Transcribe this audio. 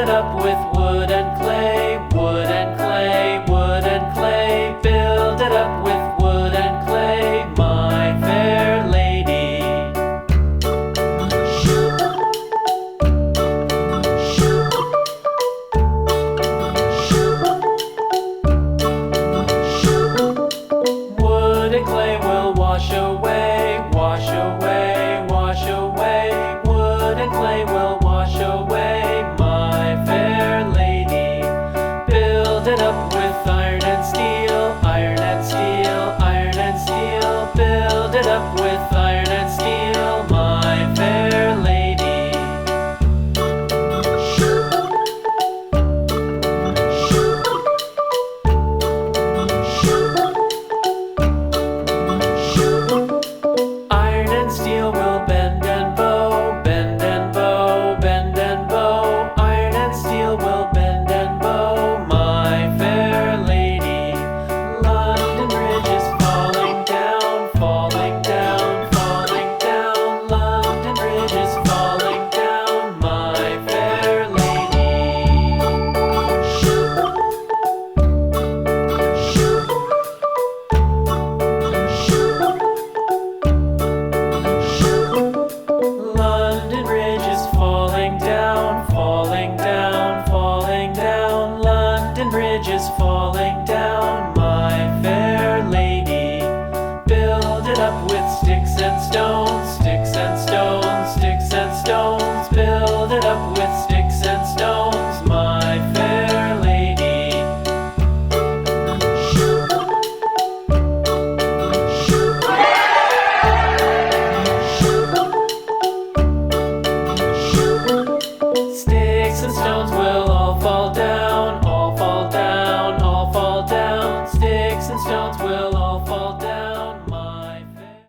it up with wood and clay, wood and clay, wood and clay. Build it up with wood and clay, my fair lady. Wood and clay will wash away, wash away, wash away. Wood and clay will wash away, my fair lady. Build it up with iron and steel, iron and steel, iron and steel. Build it up with iron and steel, my fair lady. Iron and steel will bend and bow, bend and bow, bend and bow. Iron and steel will bend and bow, my fair lady. London Bridge is falling down, falling down, falling down. London Bridge is falling down, my fair lady. London Bridge is falling down, falling down, falling down. London Bridge is falling down, my fair lady. Build it up with sticks and stones, sticks and stones, sticks and stones. Build it up with sticks and stones, my fair lady. Sticks and stones will all fall down, all fall down, all fall down. Sticks and stones will all fall down.